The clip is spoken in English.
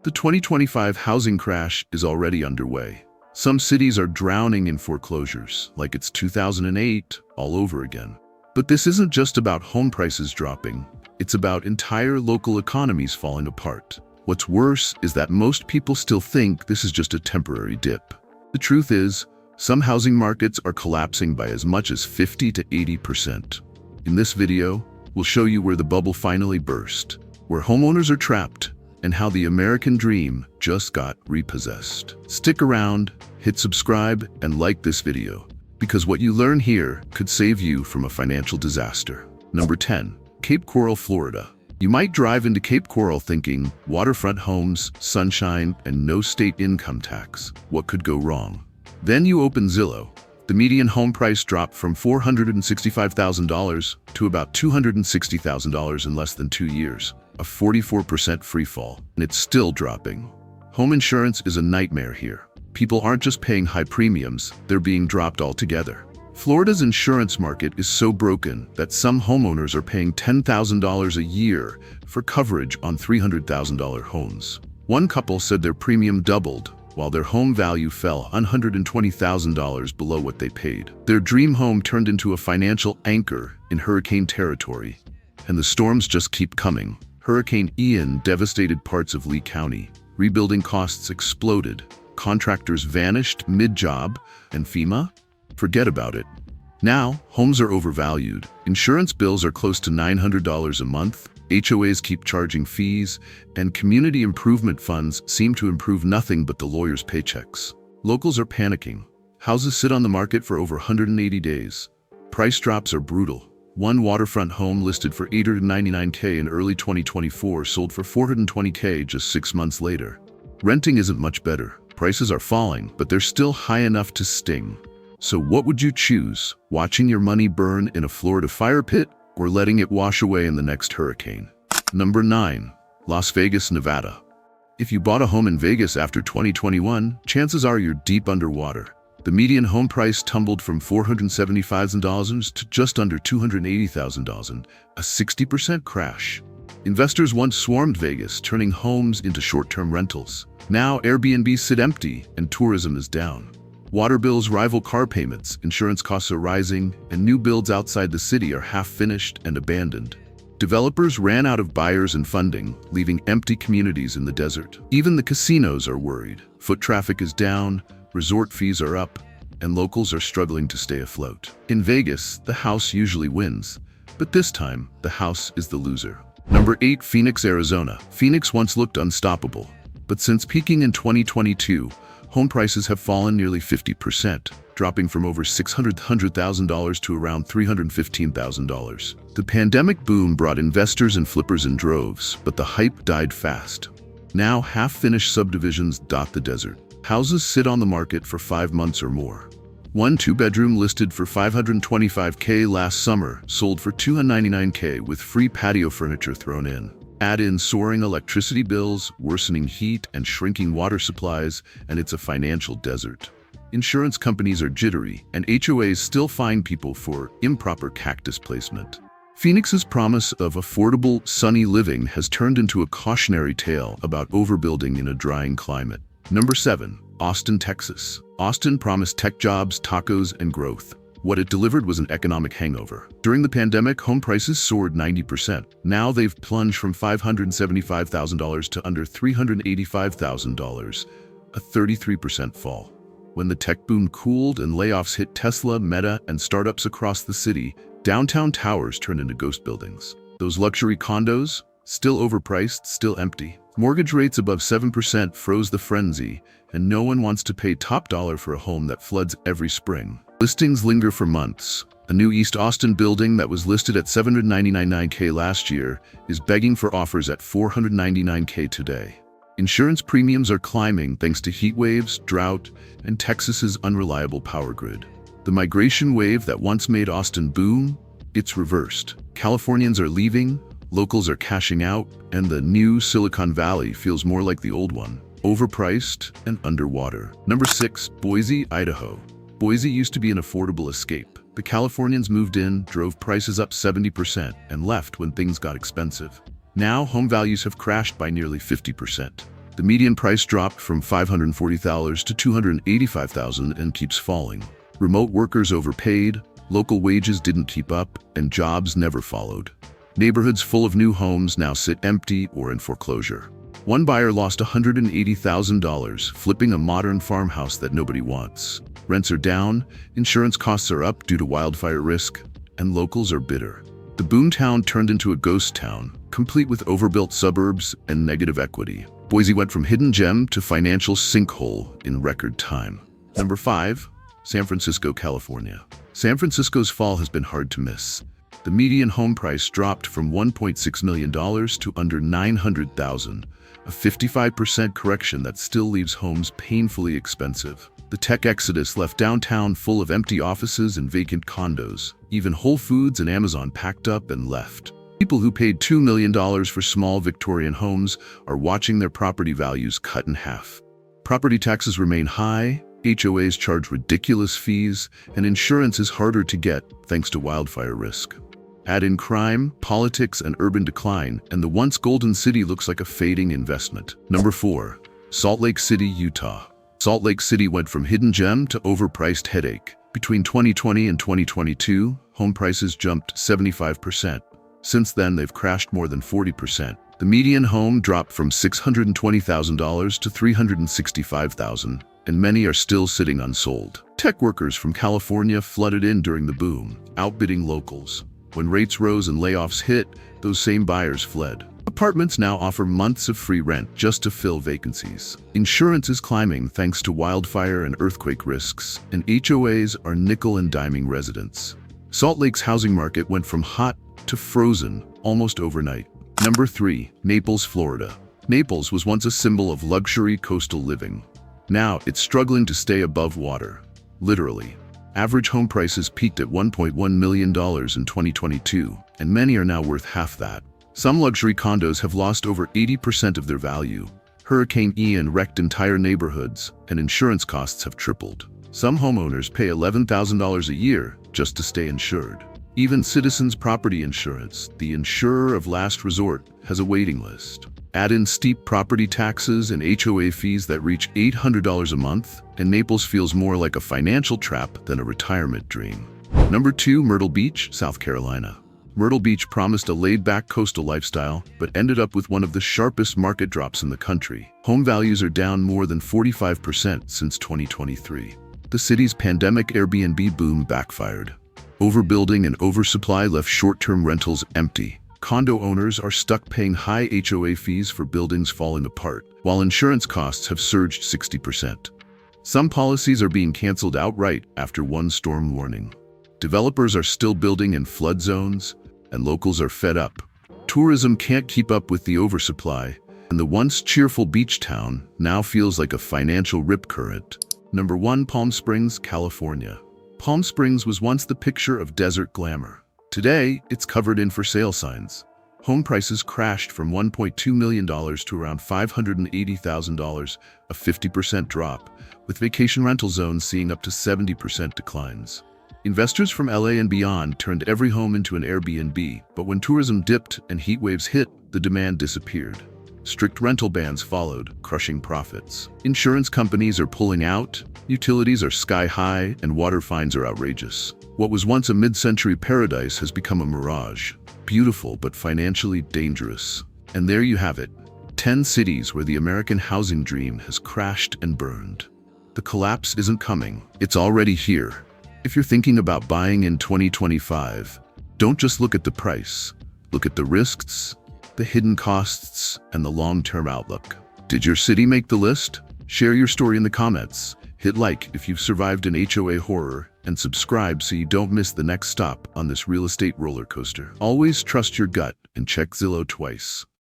The 2025 housing crash is already underway. Some cities are drowning in foreclosures, like it's 2008 all over again. But this isn't just about home prices dropping. It's about entire local economies falling apart. What's worse is that most people still think this is just a temporary dip. The truth is, some housing markets are collapsing by as much as 50 to 80%. In this video, we'll show you where the bubble finally burst, where homeowners are trapped, and how the American dream just got repossessed. Stick around, hit subscribe, and like this video, because what you learn here could save you from a financial disaster. Number 10. Cape Coral, Florida. You might drive into Cape Coral thinking, waterfront homes, sunshine, and no state income tax. What could go wrong? Then you open Zillow. The median home price dropped from $465,000 to about $260,000 in less than 2 years. A 44% free fall, and it's still dropping. Home insurance is a nightmare here. People aren't just paying high premiums, they're being dropped altogether. Florida's insurance market is so broken that some homeowners are paying $10,000 a year for coverage on $300,000 homes. One couple said their premium doubled, while their home value fell $120,000 below what they paid. Their dream home turned into a financial anchor in hurricane territory, and the storms just keep coming. Hurricane Ian devastated parts of Lee County. Rebuilding costs exploded. Contractors vanished mid-job, and FEMA? Forget about it. Now, homes are overvalued. Insurance bills are close to $900 a month. HOAs keep charging fees, and community improvement funds seem to improve nothing but the lawyers' paychecks. Locals are panicking. Houses sit on the market for over 180 days. Price drops are brutal. One waterfront home listed for $899K in early 2024 sold for $420K just 6 months later. Renting isn't much better. Prices are falling, but they're still high enough to sting. So what would you choose? Watching your money burn in a Florida fire pit or letting it wash away in the next hurricane? Number 9. Las Vegas, Nevada. If you bought a home in Vegas after 2021, chances are you're deep underwater. The median home price tumbled from $470,000 to just under $280,000, a 60% crash. Investors once swarmed Vegas, turning homes into short-term rentals. Now Airbnbs sit empty and tourism is down. Water bills rival car payments, insurance costs are rising, and new builds outside the city are half-finished and abandoned. Developers ran out of buyers and funding, leaving empty communities in the desert. Even the casinos are worried. Foot traffic is down, resort fees are up, and locals are struggling to stay afloat. In Vegas, the house usually wins, but this time, the house is the loser. Number 8. Phoenix, Arizona. Phoenix once looked unstoppable, but since peaking in 2022, home prices have fallen nearly 50%, dropping from over $600,000 to around $315,000. The pandemic boom brought investors and flippers in droves, but the hype died fast. Now half-finished subdivisions dot the desert. Houses sit on the market for 5 months or more. One 2-bedroom listed for $525K last summer sold for $299K with free patio furniture thrown in. Add in soaring electricity bills, worsening heat, and shrinking water supplies, and it's a financial desert. Insurance companies are jittery, and HOAs still fine people for improper cactus placement. Phoenix's promise of affordable, sunny living has turned into a cautionary tale about overbuilding in a drying climate. Number 7. Austin, Texas. Austin promised tech jobs, tacos, and growth. What it delivered was an economic hangover. During the pandemic, home prices soared 90%. Now they've plunged from $575,000 to under $385,000, a 33% fall. When the tech boom cooled and layoffs hit Tesla, Meta, and startups across the city, downtown towers turned into ghost buildings. Those luxury condos, still overpriced, still empty. Mortgage rates above 7% froze the frenzy, and no one wants to pay top dollar for a home that floods every spring. Listings linger for months. A new East Austin building that was listed at $799K last year is begging for offers at $499K today. Insurance premiums are climbing thanks to heat waves, drought, and Texas's unreliable power grid. The migration wave that once made Austin boom, it's reversed. Californians are leaving, locals are cashing out, and the new Silicon Valley feels more like the old one, overpriced and underwater. Number 6. Boise, Idaho. Boise used to be an affordable escape. The Californians moved in, drove prices up 70%, and left when things got expensive. Now, home values have crashed by nearly 50%. The median price dropped from $540,000 to $285,000 and keeps falling. Remote workers overpaid, local wages didn't keep up, and jobs never followed. Neighborhoods full of new homes now sit empty or in foreclosure. One buyer lost $180,000 flipping a modern farmhouse that nobody wants. Rents are down, insurance costs are up due to wildfire risk, and locals are bitter. The boomtown turned into a ghost town, complete with overbuilt suburbs and negative equity. Boise went from hidden gem to financial sinkhole in record time. Number 5. San Francisco, California. San Francisco's fall has been hard to miss. The median home price dropped from $1.6 million to under $900,000, a 55% correction that still leaves homes painfully expensive. The tech exodus left downtown full of empty offices and vacant condos. Even Whole Foods and Amazon packed up and left. People who paid $2 million for small Victorian homes are watching their property values cut in half. Property taxes remain high, HOAs charge ridiculous fees, and insurance is harder to get thanks to wildfire risk. Add in crime, politics, and urban decline, and the once golden city looks like a fading investment. Number 4. Salt Lake City, Utah. Salt Lake City went from hidden gem to overpriced headache. Between 2020 and 2022, home prices jumped 75%. Since then, they've crashed more than 40%. The median home dropped from $620,000 to $365,000, and many are still sitting unsold. Tech workers from California flooded in during the boom, outbidding locals. When rates rose and layoffs hit, those same buyers fled. Apartments now offer months of free rent just to fill vacancies. Insurance is climbing thanks to wildfire and earthquake risks, and HOAs are nickel and diming residents. Salt Lake's housing market went from hot to frozen almost overnight. Number 3. Naples, Florida. Naples was once a symbol of luxury coastal living. Now it's struggling to stay above water. Literally. Average home prices peaked at $1.1 million in 2022, and many are now worth half that. Some luxury condos have lost over 80% of their value. Hurricane Ian wrecked entire neighborhoods, and insurance costs have tripled. Some homeowners pay $11,000 a year just to stay insured. Even Citizens Property Insurance, the insurer of last resort, has a waiting list. Add in steep property taxes and HOA fees that reach $800 a month, and Naples feels more like a financial trap than a retirement dream. Number 2. Myrtle Beach, South Carolina. Myrtle Beach promised a laid-back coastal lifestyle, but ended up with one of the sharpest market drops in the country. Home values are down more than 45% since 2023. The city's pandemic Airbnb boom backfired. Overbuilding and oversupply left short-term rentals empty. Condo owners are stuck paying high HOA fees for buildings falling apart, while insurance costs have surged 60%. Some policies are being canceled outright after one storm warning. Developers are still building in flood zones, and locals are fed up. Tourism can't keep up with the oversupply, and the once cheerful beach town now feels like a financial rip current. Number 1. Palm Springs, California. Palm Springs was once the picture of desert glamour. Today, it's covered in for sale signs. Home prices crashed from $1.2 million to around $580,000, a 50% drop, with vacation rental zones seeing up to 70% declines. Investors from LA and beyond turned every home into an Airbnb, but when tourism dipped and heat waves hit, the demand disappeared. Strict rental bans followed, crushing profits. Insurance companies are pulling out, utilities are sky high, and water fines are outrageous. What was once a mid-century paradise has become a mirage. Beautiful, but financially dangerous. And there you have it. 10 cities where the American housing dream has crashed and burned. The collapse isn't coming, it's already here. If you're thinking about buying in 2025, don't just look at the price. Look at the risks, the hidden costs, and the long-term outlook. Did your city make the list? Share your story in the comments. Hit like if you've survived an HOA horror, and subscribe so you don't miss the next stop on this real estate roller coaster. Always trust your gut and check Zillow twice.